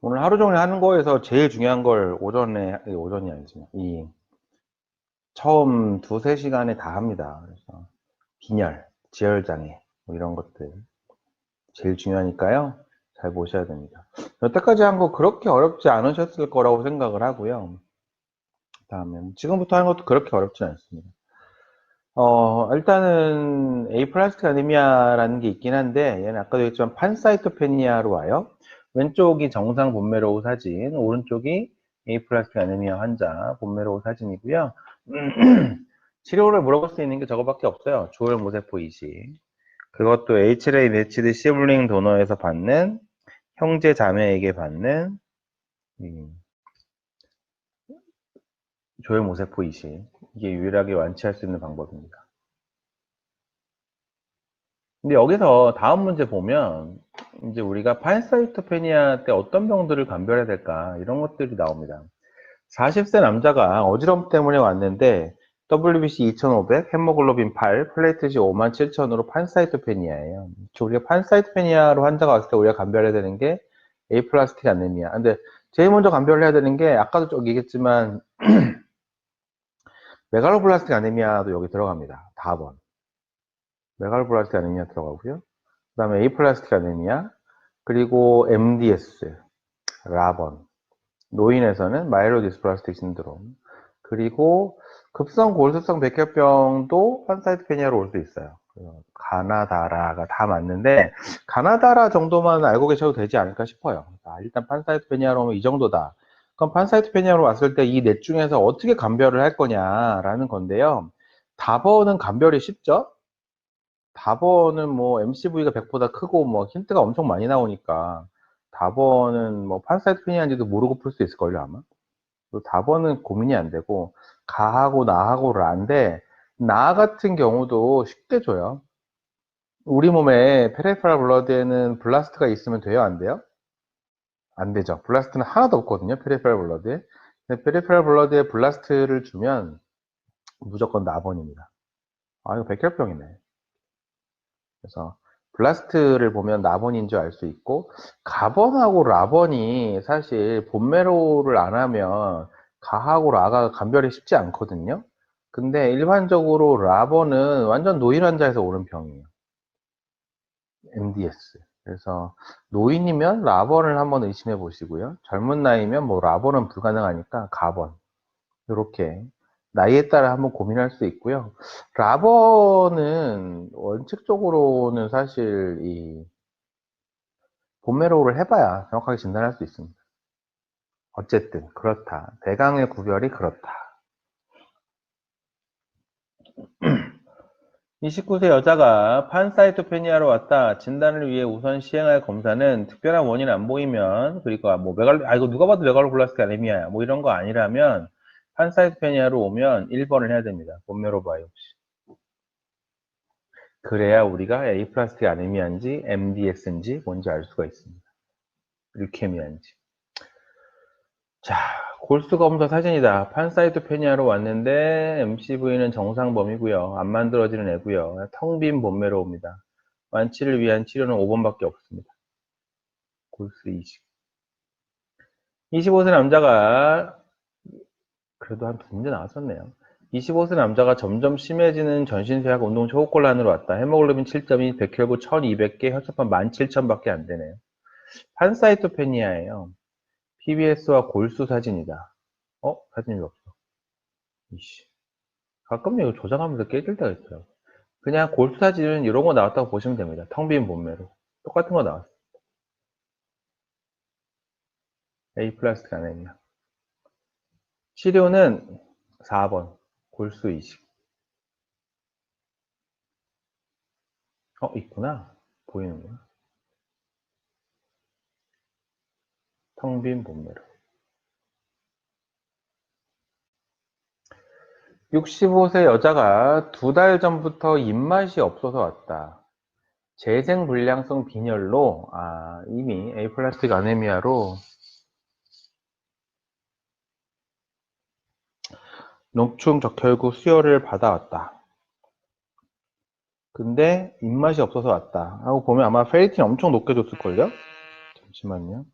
오늘 하루 종일 하는 거에서 제일 중요한 걸 오전이 아니지. 처음 두세 시간에 다 합니다. 그래서 빈혈, 지혈장애, 뭐 이런 것들 제일 중요하니까요. 잘 보셔야 됩니다. 여태까지 한 거 그렇게 어렵지 않으셨을 거라고 생각을 하고요. 다음에 지금부터 하는 것도 그렇게 어렵지 않습니다. 일단은 에이플라스틱 아니미아라는 게 있긴 한데 얘는 아까도 얘기했지만 판사이토페니아로 와요. 왼쪽이 정상 본메로우 사진, 오른쪽이 에이플라스틱 아니미아 환자 본메로우 사진이고요. 치료를 물어볼 수 있는 게 저거밖에 없어요. 조혈 모세포 이식. 그것도 HLA 매치드 시블링 도너에서 받는 형제 자매에게 받는 조혈 모세포 이식. 이게 유일하게 완치할 수 있는 방법입니다. 근데 여기서 다음 문제 보면 이제 우리가 판사이토페니아 때 어떤 병들을 감별해야 될까 이런 것들이 나옵니다. 40세 남자가 어지럼 때문에 왔는데 WBC 2500, 헤모글로빈 8, 플레이트시 57,000으로 판사이토페니아예요. 우리가 판사이토페니아로 환자가 왔을 때 우리가 감별해야 되는 게 에이플라스틱 아네미아. 근데 제일 먼저 감별을 해야 되는 게 아까도 좀 얘기했지만 메갈로블라스틱 아네미아도 여기 들어갑니다. 4번. 메갈로블라스틱 아네미아 들어가고요. 그 다음에 에이플라스틱 아네미아, 그리고 MDS, 라번, 노인에서는 마이로디스플라스틱 신드롬, 그리고 급성 골수성 백혈병도 판사이토페니아로 올 수 있어요. 가나다라가 다 맞는데 가나다라 정도만 알고 계셔도 되지 않을까 싶어요. 일단 판사이토페니아로 오면 이 정도다. 그럼 판사이토페니아로 왔을 때 이 넷 중에서 어떻게 감별을 할 거냐라는 건데요. 답어는 감별이 쉽죠? 답어는 뭐 MCV가 100보다 크고 뭐 힌트가 엄청 많이 나오니까 답어는 뭐 판사이토페니아인지도 모르고 풀 수 있을걸요 아마. 답어는 고민이 안 되고 가하고 나하고 라인데 나 같은 경우도 쉽게 줘요. 우리 몸에 페리페럴 블러드에는 블라스트가 있으면 돼요 안 돼요? 안 되죠. 블라스트는 하나도 없거든요 페리페럴 블러드에. 근데 페리페럴 블러드에 블라스트를 주면 무조건 나번입니다. 아 이거 백혈병이네. 그래서 블라스트를 보면 나번인 줄 알 수 있고 가번하고 라번이 사실 본메로를 안 하면 가하고 라가 감별이 쉽지 않거든요. 근데 일반적으로 라번은 완전 노인 환자에서 오는 병이에요. MDS. 그래서 노인이면 라번을 한번 의심해 보시고요. 젊은 나이면 뭐 라번은 불가능하니까 가번. 이렇게 나이에 따라 한번 고민할 수 있고요. 라버는 원칙적으로는 사실 이 본메로우를 해봐야 정확하게 진단할 수 있습니다. 어쨌든 그렇다. 대강의 구별이 그렇다. 29세 여자가 판사이토페니아로 왔다. 진단을 위해 우선 시행할 검사는 특별한 원인 안 보이면 그리고 뭐 이거 누가 봐도 메갈로블라스틱 아네미아야. 뭐 이런 거 아니라면 판사이토페니아로 오면 1번을 해야 됩니다. 본메로 바이옵시. 그래야 우리가 에이플라스틱 아네미아인지 MDS인지 뭔지 알 수가 있습니다. 류케미아인지. 자, 골수 검사 사진이다. 판사이토페니아로 왔는데 MCV는 정상범이고요. 안 만들어지는 애고요. 텅 빈 본매로 옵니다. 완치를 위한 치료는 5번밖에 없습니다. 골수 이식. 25세 남자가 그래도 한 두 문제 나왔었네요. 25세 남자가 점점 심해지는 전신쇠약 운동 초호골란으로 왔다. 헤모글로빈 7.2, 백혈구 1200개, 혈소판 17,000밖에 안 되네요. 판사이토페니아예요. PBS와 골수 사진이다. 사진이 없어. 이씨. 가끔 이거 조작하면서 깨질 때가 있어요. 그냥 골수 사진은 이런 거 나왔다고 보시면 됩니다. 텅 빈 본매로. 똑같은 거 나왔어. A 플라스틱 아네미아. 치료는 4번. 골수 이식. 있구나. 보이는구나. 텅 빈 본매로. 65세 여자가 2달 전부터 입맛이 없어서 왔다. 재생불량성 빈혈로 이미 에이플라스틱 아네미아로 녹충 적혈구 수혈을 받아왔다. 근데 입맛이 없어서 왔다 하고 보면 아마 페리틴 엄청 높게 줬을걸요? 잠시만요.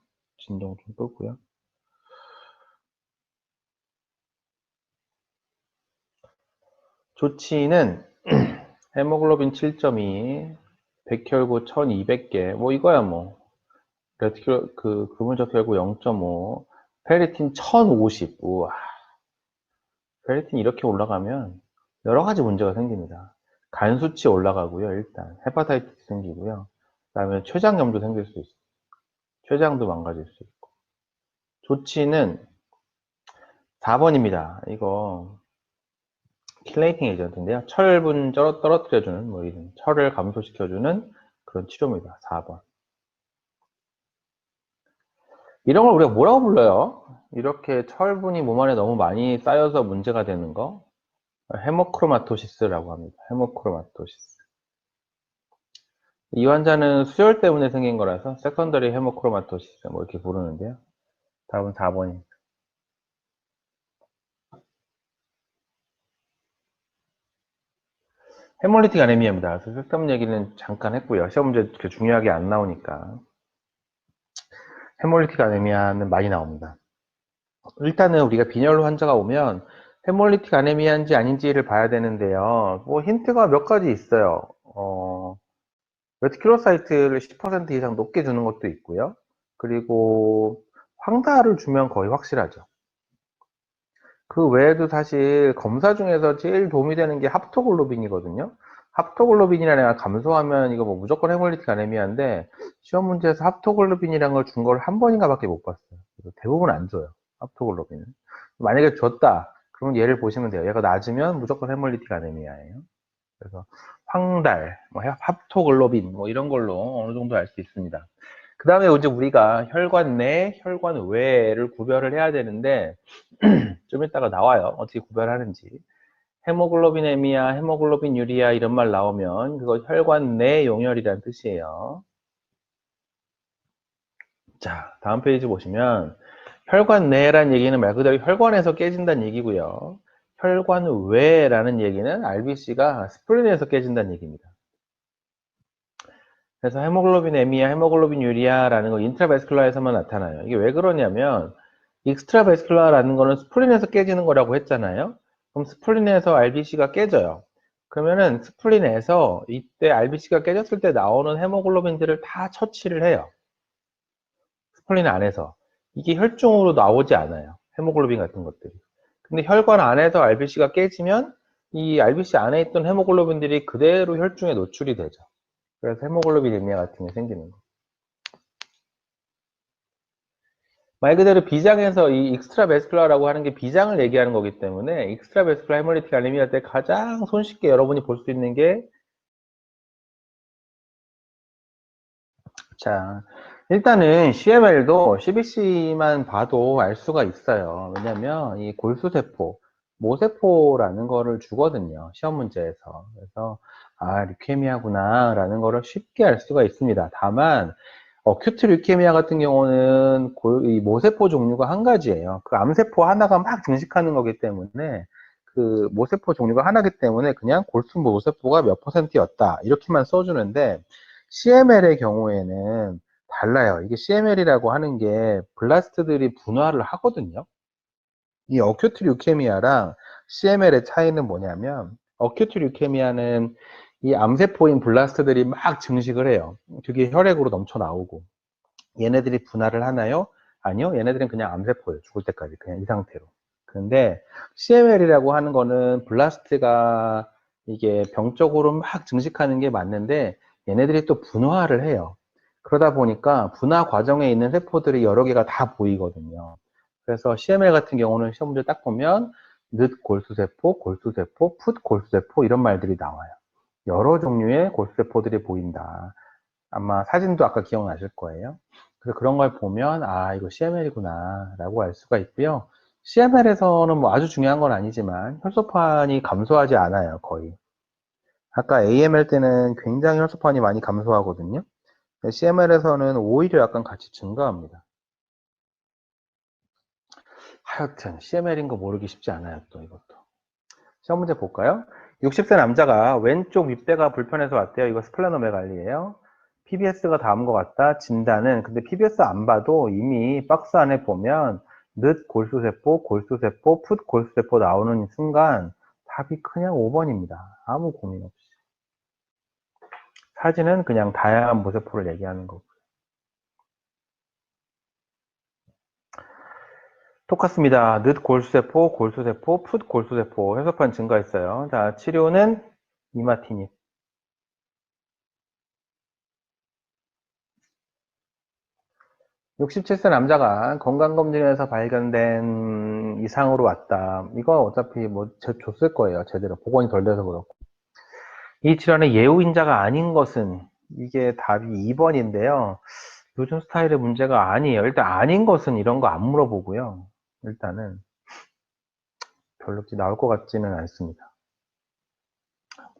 진동 좀 끄고요. 조치는 헤모글로빈 7.2, 백혈구 1200개, 뭐 이거야 뭐. 레티큘, 그물적 혈구 0.5, 페리틴 1050. 우와. 페리틴 이렇게 올라가면 여러 가지 문제가 생깁니다. 간 수치 올라가고요, 일단. 헤파타이티스 생기고요. 그 다음에 췌장염도 생길 수 있어요. 췌장도 망가질 수 있고. 조치는 4번입니다. 이거 킬레이팅 에이전트인데요. 철분 떨어뜨려주는, 뭐 이런 철을 감소시켜주는 그런 치료입니다. 4번. 이런 걸 우리가 뭐라고 불러요? 이렇게 철분이 몸 안에 너무 많이 쌓여서 문제가 되는 거? 헤모크로마토시스라고 합니다. 헤모크로마토시스. 이 환자는 수혈 때문에 생긴 거라서 세컨더리 헤모크로마토시스 뭐 이렇게 부르는데요. 답은 4번입니다. 헤몰리틱 아네미아입니다. 그래서 색감 얘기는 잠깐 했고요. 시험 문제 그렇게 중요하게 안 나오니까. 헤몰리틱 아네미아는 많이 나옵니다. 일단은 우리가 빈혈로 환자가 오면 헤몰리틱 아네미아인지 아닌지를 봐야 되는데요. 뭐 힌트가 몇 가지 있어요. 레티큘로사이트를 10% 이상 높게 주는 것도 있고요. 그리고 황달을 주면 거의 확실하죠. 그 외에도 사실 검사 중에서 제일 도움이 되는 게 합토글로빈이거든요. 합토글로빈이라는 애가 감소하면 이거 뭐 무조건 헤몰리틱 아네미아인데 시험 문제에서 합토글로빈이라는 걸 준 걸 한 번인가 밖에 못 봤어요. 그래서 대부분 안 줘요. 합토글로빈은. 만약에 줬다. 그러면 얘를 보시면 돼요. 얘가 낮으면 무조건 헤몰리틱 아네미아예요. 그래서 황달, 뭐 합토글로빈 뭐 이런 걸로 어느 정도 알 수 있습니다. 그 다음에 이제 우리가 혈관 내, 혈관 외를 구별을 해야 되는데 좀 이따가 나와요. 어떻게 구별하는지. 헤모글로빈에미아, 헤모글로빈 유리아 이런 말 나오면 그거 혈관 내 용혈이라는 뜻이에요. 자, 다음 페이지 보시면 혈관 내란 얘기는 말 그대로 혈관에서 깨진다는 얘기고요. 혈관 외라는 얘기는 RBC가 스플린에서 깨진다는 얘기입니다. 그래서 헤모글로빈 에미아, 헤모글로빈 유리아라는 거 인트라베스큘라에서만 나타나요. 이게 왜 그러냐면 익스트라베스큘라라는 거는 스플린에서 깨지는 거라고 했잖아요. 그럼 스플린에서 RBC가 깨져요. 그러면은 스플린에서 이때 RBC가 깨졌을 때 나오는 헤모글로빈들을 다 처치를 해요. 스플린 안에서. 이게 혈중으로 나오지 않아요. 헤모글로빈 같은 것들이. 근데 혈관 안에서 RBC가 깨지면 이 RBC 안에 있던 헤모글로빈들이 그대로 혈중에 노출이 되죠. 그래서 헤모글로빈에미아 같은 게 생기는 거. 말 그대로 비장에서 이 익스트라베스큘라라고 하는 게 비장을 얘기하는 거기 때문에 익스트라베스큘라 헤몰리틱 아네미아 때 가장 손쉽게 여러분이 볼 수 있는 게 자, 일단은 CML도 CBC만 봐도 알 수가 있어요. 왜냐면 이 골수세포, 모세포라는 거를 주거든요. 시험 문제에서. 그래서 아, 류케미아구나 라는 거를 쉽게 알 수가 있습니다. 다만 어큐트 류케미아 같은 경우는 이 모세포 종류가 한 가지예요. 그 암세포 하나가 막 증식하는 거기 때문에 그 모세포 종류가 하나기 때문에 그냥 골수 모세포가 몇 %였다 이렇게만 써주는데 CML의 경우에는 달라요. 이게 CML이라고 하는 게 블라스트들이 분화를 하거든요. 이 어큐트 류케미아랑 CML의 차이는 뭐냐면 어큐트 류케미아는 이 암세포인 블라스트들이 막 증식을 해요. 그게 혈액으로 넘쳐 나오고 얘네들이 분화를 하나요? 아니요. 얘네들은 그냥 암세포예요. 죽을 때까지 그냥 이 상태로. 그런데 CML이라고 하는 거는 블라스트가 이게 병적으로 막 증식하는 게 맞는데 얘네들이 또 분화를 해요. 그러다 보니까 분화 과정에 있는 세포들이 여러 개가 다 보이거든요. 그래서 CML 같은 경우는 시험 문제 딱 보면 늦 골수세포, 골수세포, 풋 골수세포 이런 말들이 나와요. 여러 종류의 골수세포들이 보인다. 아마 사진도 아까 기억나실 거예요. 그래서 그런 걸 보면 아 이거 CML이구나 라고 알 수가 있고요. CML에서는 뭐 아주 중요한 건 아니지만 혈소판이 감소하지 않아요 거의. 아까 AML 때는 굉장히 혈소판이 많이 감소하거든요. CML에서는 오히려 약간 같이 증가합니다. 하여튼 CML인 거 모르기 쉽지 않아요 또 이것도. 시험 문제 볼까요? 60세 남자가 왼쪽 윗배가 불편해서 왔대요. 이거 스플레노메갈리예요. PBS가 다음 것 같다. 진단은 근데 PBS 안 봐도 이미 박스 안에 보면 늑 골수세포, 골수세포, 풋 골수세포 나오는 순간 답이 그냥 5번입니다. 아무 고민 없이. 사진은 그냥 다양한 모세포를 얘기하는 거고. 똑같습니다. 늑 골수세포, 골수세포, 풋 골수세포 혈소판 증가했어요. 자, 치료는 이마티닙. 67세 남자가 건강검진에서 발견된 이상으로 왔다. 이거 어차피 뭐 줬을 거예요. 제대로 복원이 덜 돼서 그렇고. 이 질환의 예후인자가 아닌 것은 이게 답이 2번인데요. 요즘 스타일의 문제가 아니에요. 일단 아닌 것은 이런 거 안 물어보고요. 일단은 별로 나올 것 같지는 않습니다.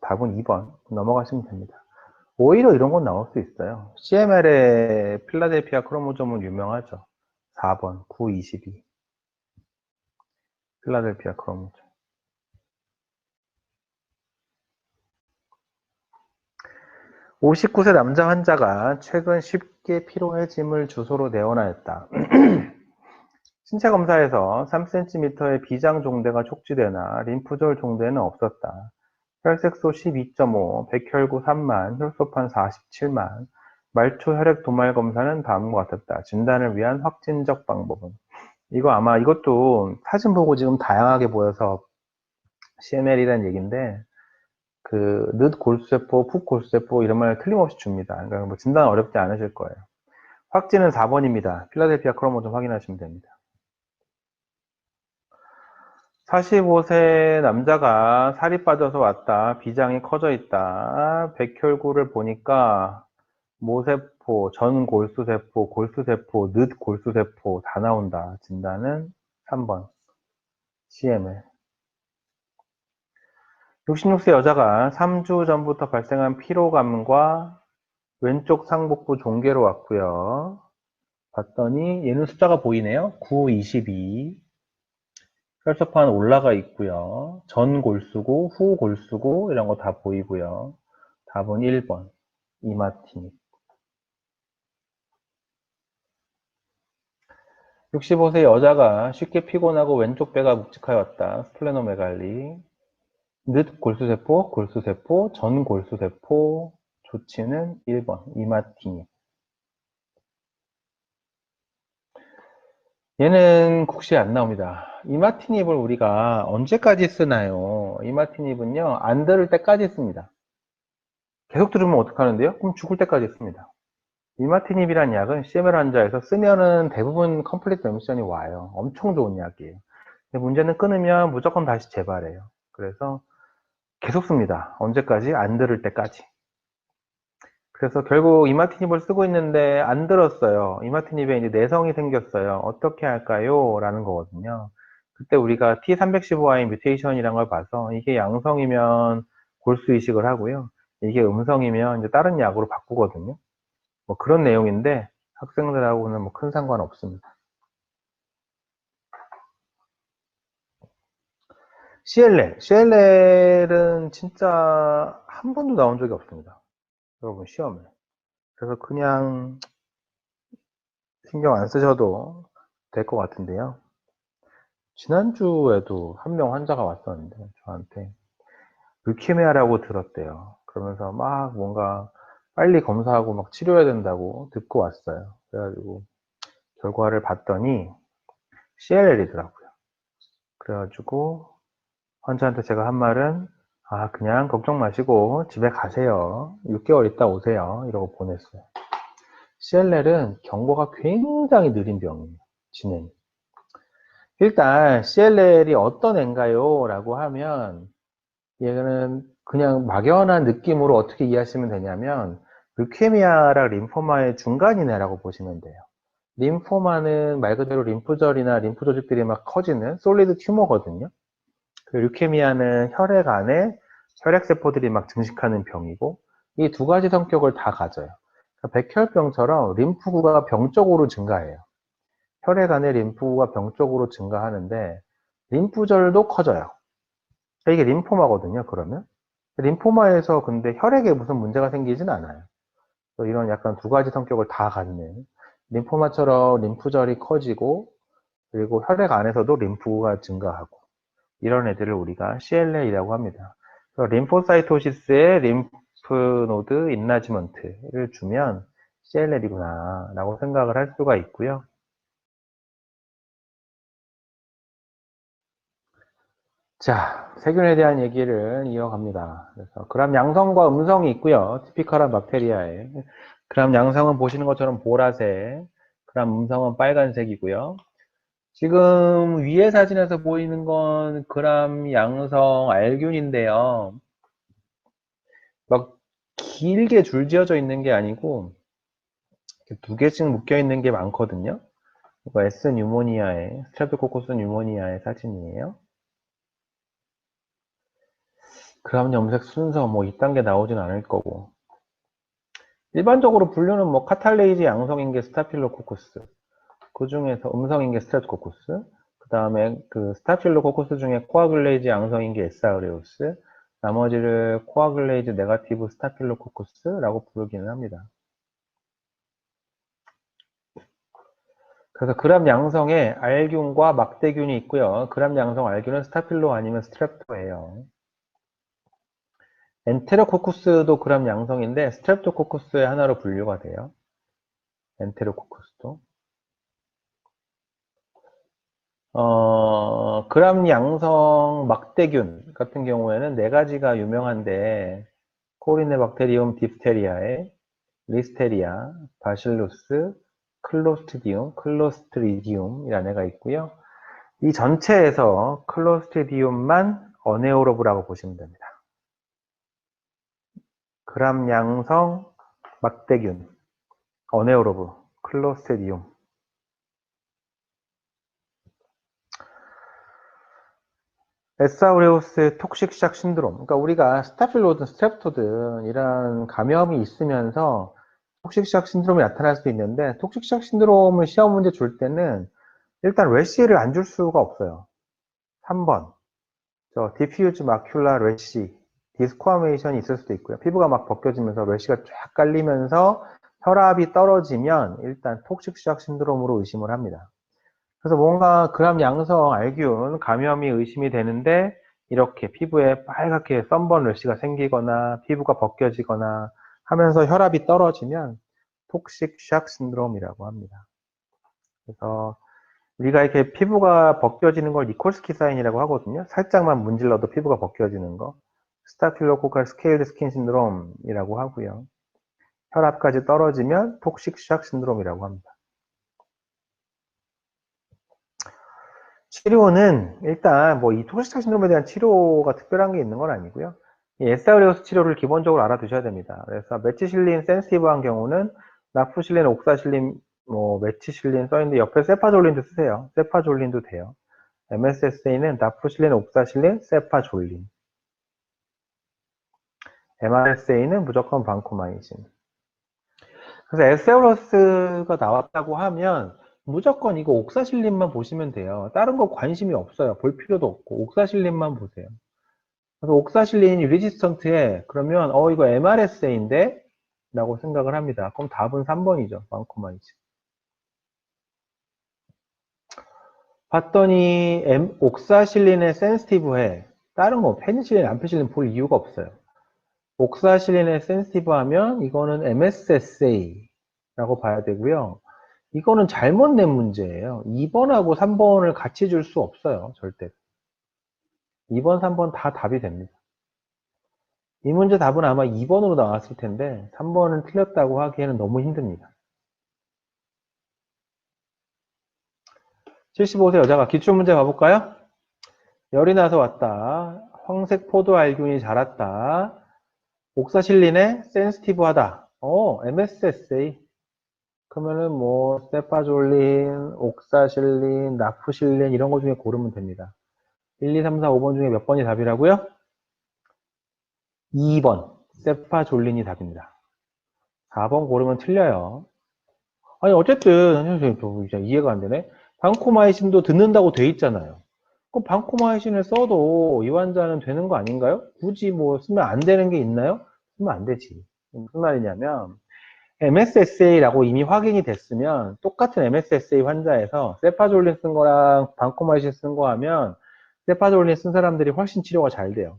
답은 2번 넘어가시면 됩니다. 오히려 이런 건 나올 수 있어요. CML의 필라델피아 크로모좀은 유명하죠. 4번 922 필라델피아 크로모좀. 59세 남자 환자가 최근 쉽게 피로해짐을 주소로 내원하였다. 신체 검사에서 3cm의 비장 종대가 촉지되나 림프절 종대는 없었다. 혈색소 12.5, 백혈구 3만, 혈소판 47만, 말초 혈액 도말 검사는 다음과 같았다. 진단을 위한 확진적 방법은? 이거 아마 이것도 사진 보고 지금 다양하게 보여서 CML이라는 얘기인데 늑 골수세포, 풋 골수세포 이런 말 틀림없이 줍니다. 그러니까 뭐 진단 어렵지 않으실 거예요. 확진은 4번입니다. 필라델피아 크로모좀 확인하시면 됩니다. 45세 남자가 살이 빠져서 왔다. 비장이 커져 있다. 백혈구를 보니까 모세포, 전골수세포, 골수세포, 늑골수세포 다 나온다. 진단은 3번 CML. 66세 여자가 3주 전부터 발생한 피로감과 왼쪽 상복부 종괴로 왔고요. 봤더니 얘는 숫자가 보이네요. 9, 22. 혈소판 올라가 있고요. 전 골수고 후 골수고 이런 거 다 보이고요. 답은 1번 이마티닙. 65세 여자가 쉽게 피곤하고 왼쪽 배가 묵직하였다. 스플레노메갈리. 늑 골수세포, 골수세포, 전 골수세포. 조치는 1번 이마티닙. 얘는 국시에 안 나옵니다. 이마티닙을 우리가 언제까지 쓰나요? 이마티닙은요, 안 들을 때까지 씁니다. 계속 들으면 어떡하는데요? 그럼 죽을 때까지 씁니다. 이마티닙이라는 약은 CML 환자에서 쓰면은 대부분 컴플리트 레미션이 와요. 엄청 좋은 약이에요. 근데 문제는 끊으면 무조건 다시 재발해요. 그래서 계속 씁니다. 언제까지? 안 들을 때까지. 그래서 결국 이마티닙을 쓰고 있는데 안 들었어요. 이마티닙에 이제 내성이 생겼어요. 어떻게 할까요? 라는 거거든요. 그때 우리가 T315I 뮤테이션이라는 걸 봐서 이게 양성이면 골수 이식을 하고요. 이게 음성이면 이제 다른 약으로 바꾸거든요. 뭐 그런 내용인데 학생들하고는 뭐 큰 상관 없습니다. CLL은 진짜 한 번도 나온 적이 없습니다. 여러분 시험에. 그래서 그냥 신경 안 쓰셔도 될 것 같은데요. 지난주에도 한 명 환자가 왔었는데 저한테 루케미아라고 들었대요. 그러면서 막 뭔가 빨리 검사하고 막 치료해야 된다고 듣고 왔어요. 그래가지고 결과를 봤더니 CLL이더라고요. 그래가지고 환자한테 제가 한 말은 그냥 걱정 마시고 집에 가세요. 6개월 있다 오세요. 이러고 보냈어요. CLL은 경과가 굉장히 느린 병이에요. 진행이. 일단 CLL이 어떤 애인가요? 라고 하면 얘는 그냥 막연한 느낌으로 어떻게 이해하시면 되냐면 르케미아랑 림포마의 중간이네라고 보시면 돼요. 림포마는 말 그대로 림프절이나 림프 조직들이 막 커지는 솔리드 튜머거든요. 류케미아는 혈액 안에 혈액세포들이 막 증식하는 병이고 이 두 가지 성격을 다 가져요. 그러니까 백혈병처럼 림프구가 병적으로 증가해요. 혈액 안에 림프구가 병적으로 증가하는데 림프절도 커져요. 이게 림포마거든요. 그러면 림포마에서 근데 혈액에 무슨 문제가 생기진 않아요. 또 이런 약간 두 가지 성격을 다 갖는 림포마처럼 림프절이 커지고 그리고 혈액 안에서도 림프가 증가하고 이런 애들을 우리가 CLA라고 합니다. 림포사이토시스의 림프노드 인라지먼트를 주면 CLL이구나 라고 생각을 할 수가 있고요. 자, 세균에 대한 얘기를 이어갑니다. 그래서 그람 양성과 음성이 있고요. 티피컬한 박테리아에 그람 양성은 보시는 것처럼 보라색, 그람 음성은 빨간색이고요. 지금 위에 사진에서 보이는 건 그람 양성 알균인데요. 막 길게 줄지어져 있는 게 아니고 두 개씩 묶여 있는 게 많거든요. 이거 S 뉴모니아의 스트랩토코커스 뉴모니아의 사진이에요. 그람 염색 순서 뭐 이딴 게 나오진 않을 거고 일반적으로 분류는 뭐 카탈레이즈 양성인 게 스타필로코커스 그 중에서 음성인 게 스트랩토코커스 그 다음에 그 스타필로코커스 중에 코아글레이즈 양성인 게 에스아우레우스 나머지를 코아글레이즈 네가티브 스타필로코커스라고 부르기는 합니다. 그래서 그람 양성에 알균과 막대균이 있고요. 그람 양성 알균은 스타필로 아니면 스트랩토예요. 엔테로코쿠스도 그람 양성인데 스트랩토코쿠스의 하나로 분류가 돼요. 엔테로코쿠스도. 그람 양성 막대균 같은 경우에는 네 가지가 유명한데 코리네박테리움 딥스테리아에 리스테리아, 바실루스, 클로스트디움, 클로스트리디움이라는 애가 있고요. 이 전체에서 클로스트디움만 어네오로브라고 보시면 됩니다. 그람 양성 막대균, 어네오로브, 클로스트디움. 에스아우레우스의 톡식 시작 신드롬. 그러니까 우리가 스타필로든 스트랩토든 이런 감염이 있으면서 톡식 시작 신드롬이 나타날 수도 있는데 톡식 시작 신드롬을 시험 문제 줄 때는 일단 래시를 안 줄 수가 없어요. 3번. 디퓨즈 마큘라 래시, 디스코아메이션이 있을 수도 있고요. 피부가 막 벗겨지면서 래시가 쫙 깔리면서 혈압이 떨어지면 일단 톡식 시작 신드롬으로 의심을 합니다. 그래서 뭔가 그람 양성 알균 감염이 의심이 되는데 이렇게 피부에 빨갛게 썬번 래시가 생기거나 피부가 벗겨지거나 하면서 혈압이 떨어지면 톡식 샥 신드롬이라고 합니다. 그래서 우리가 이렇게 피부가 벗겨지는 걸 니콜스키 사인이라고 하거든요. 살짝만 문질러도 피부가 벗겨지는 거. 스타필로코칼 스케일드 스킨 신드롬이라고 하고요. 혈압까지 떨어지면 톡식 샥 신드롬이라고 합니다. 치료는 일단 뭐 이 톡식 샥 신드롬에 대한 치료가 특별한 게 있는 건 아니고요. 이 에스아우레우스 치료를 기본적으로 알아두셔야 됩니다. 그래서 메치실린 센시티브한 경우는 나프실린, 옥사실린, 뭐 메치실린 써있는데 옆에 세파졸린도 쓰세요. 세파졸린도 돼요. MSSA는 나프실린, 옥사실린, 세파졸린. MRSA는 무조건 반코마이신. 그래서 에스아우레우스가 나왔다고 하면 무조건 이거 옥사실린만 보시면 돼요. 다른 거 관심이 없어요. 볼 필요도 없고 옥사실린만 보세요. 그래서 옥사실린이 리지스턴트에 그러면 이거 MRSA인데? 라고 생각을 합니다. 그럼 답은 3번이죠. 반코마이신. 봤더니 옥사실린에 센시티브해. 다른 거 페니실린, 암페실린 볼 이유가 없어요. 옥사실린에 센시티브하면 이거는 MSSA라고 봐야 되고요. 이거는 잘못 낸 문제예요. 2번하고 3번을 같이 줄 수 없어요. 절대. 2번, 3번 다 답이 됩니다. 이 문제 답은 아마 2번으로 나왔을 텐데 3번은 틀렸다고 하기에는 너무 힘듭니다. 75세 여자가 기출문제 가볼까요? 열이 나서 왔다. 황색 포도 알균이 자랐다. 옥사실린에 센시티브하다. MSSA. 그러면은 뭐 세파졸린, 옥사실린, 나프실린 이런 거 중에 고르면 됩니다. 1, 2, 3, 4, 5번 중에 몇 번이 답이라고요? 2번 세파졸린이 답입니다. 4번 고르면 틀려요. 아니 어쨌든 선생님 저 이제 이해가 안 되네. 방코마이신도 듣는다고 돼 있잖아요. 그럼 방코마이신을 써도 이 환자는 되는 거 아닌가요? 굳이 뭐 쓰면 안 되는 게 있나요? 쓰면 안 되지. 무슨 말이냐면 MSSA라고 이미 확인이 됐으면 똑같은 MSSA 환자에서 세파졸린 쓴 거랑 반코마이신 쓴 거 하면 세파졸린 쓴 사람들이 훨씬 치료가 잘 돼요.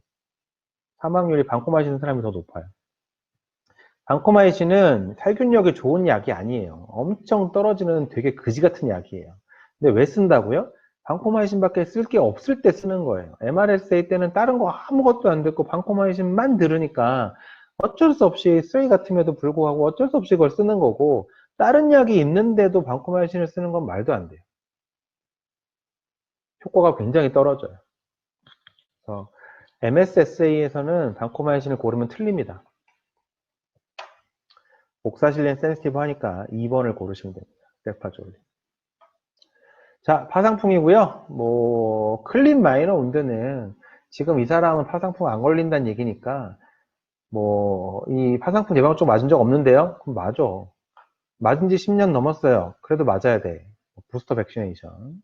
사망률이 반코마이신 쓴 사람이 더 높아요. 반코마이신은 살균력이 좋은 약이 아니에요. 엄청 떨어지는 되게 그지 같은 약이에요. 근데 왜 쓴다고요? 반코마이신밖에 쓸 게 없을 때 쓰는 거예요. MRSA 때는 다른 거 아무것도 안 듣고 반코마이신만 들으니까 어쩔 수 없이 쓰레기 같음에도 불구하고 어쩔 수 없이 그걸 쓰는 거고, 다른 약이 있는데도 반코마이신을 쓰는 건 말도 안 돼요. 효과가 굉장히 떨어져요. 그래서 MSSA에서는 반코마이신을 고르면 틀립니다. 옥사실린 센시티브 하니까 2번을 고르시면 됩니다. 세파졸린. 자, 파상풍이고요. 뭐 클린 마이너 운드는 지금 이 사람은 파상풍 안 걸린다는 얘기니까 뭐 이 파상풍 예방접종 맞은 적 없는데요? 그럼 맞아. 맞은 지 10년 넘었어요. 그래도 맞아야 돼. 부스터 백시네이션.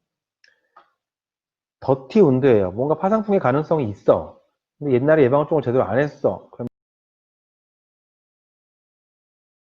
더티 운드예요. 뭔가 파상풍의 가능성이 있어. 근데 옛날에 예방접종을 제대로 안 했어. 그럼